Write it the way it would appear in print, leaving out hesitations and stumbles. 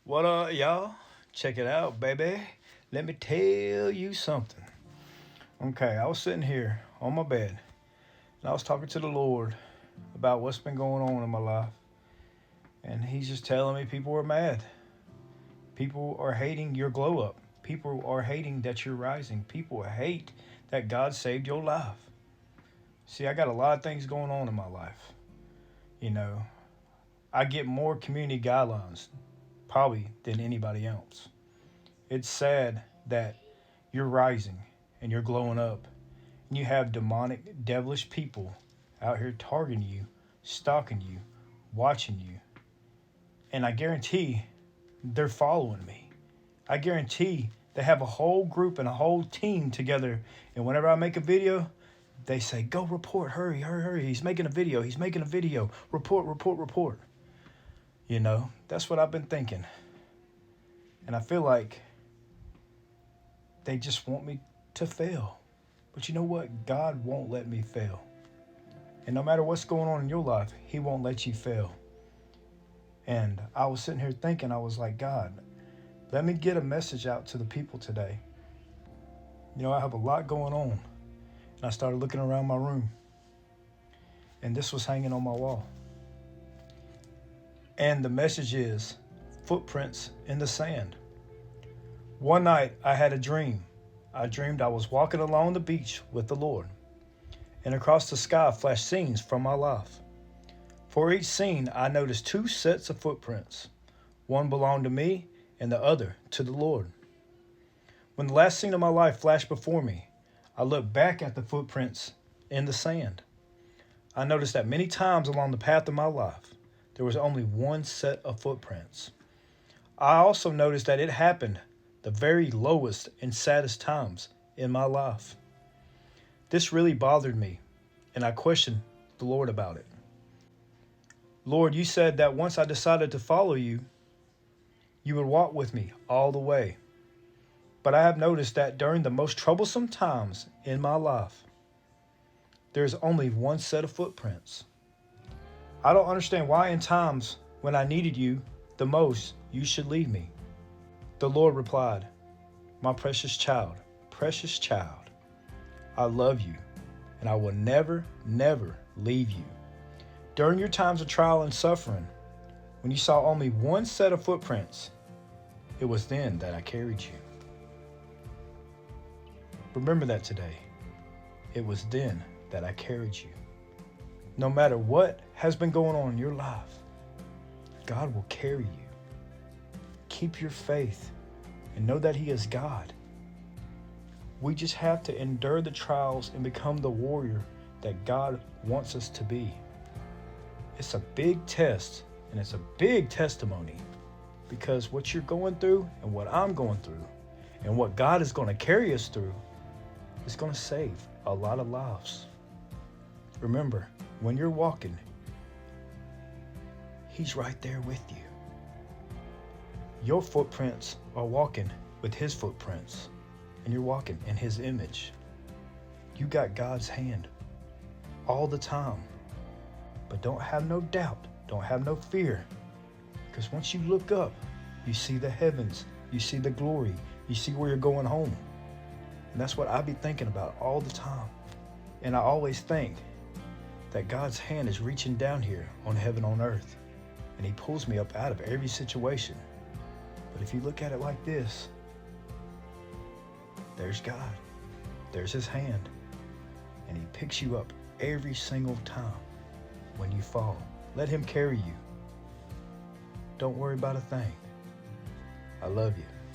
What up, y'all? Check it out, baby. Let me tell you something. Okay, I was sitting here on my bed and I was talking to the Lord about what's been going on in my life. And He's just telling me people are mad. People are hating your glow up. People are hating that you're rising. People hate that God saved your life. See, I got a lot of things going on in my life. You know, I get more community guidelines probably than anybody else. It's sad that you're rising and you're glowing up and you have demonic, devilish people out here targeting you, stalking you, watching you. And I guarantee they're following me. I guarantee they have a whole group and a whole team together. And whenever I make a video, they say, go report, hurry, hurry, hurry. He's making a video. He's making a video. Report, report, report. You know, that's what I've been thinking. And I feel like they just want me to fail. But you know what? God won't let me fail. And no matter what's going on in your life, He won't let you fail. And I was sitting here thinking, I was like, God, let me get a message out to the people today. You know, I have a lot going on. And I started looking around my room. And this was hanging on my wall. And the message is footprints in the sand. One night I had a dream. I dreamed I was walking along the beach with the Lord. And across the sky flashed scenes from my life. For each scene, I noticed two sets of footprints. One belonged to me and the other to the Lord. When the last scene of my life flashed before me, I looked back at the footprints in the sand. I noticed that many times along the path of my life, there was only one set of footprints. I also noticed that it happened the very lowest and saddest times in my life. This really bothered me, and I questioned the Lord about it. Lord, you said that once I decided to follow you, you would walk with me all the way. But I have noticed that during the most troublesome times in my life, there's only one set of footprints. I don't understand why in times when I needed you the most, you should leave me. The Lord replied, my precious child, I love you, and I will never, never leave you. During your times of trial and suffering, when you saw only one set of footprints, it was then that I carried you. Remember that today. It was then that I carried you. No matter what has been going on in your life, God will carry you. Keep your faith and know that He is God. We just have to endure the trials and become the warrior that God wants us to be. It's a big test and it's a big testimony because what you're going through and what I'm going through and what God is going to carry us through is going to save a lot of lives. Remember, when you're walking, He's right there with you. Your footprints are walking with His footprints, and you're walking in His image. You got God's hand all the time. But don't have no doubt, don't have no fear, because once you look up, you see the heavens, you see the glory, you see where you're going home. And that's what I be thinking about all the time. And I always think that God's hand is reaching down here on heaven on earth, and He pulls me up out of every situation. But if you look at it like this, there's God, there's His hand, and He picks you up every single time when you fall. Let Him carry you. Don't worry about a thing. I love you.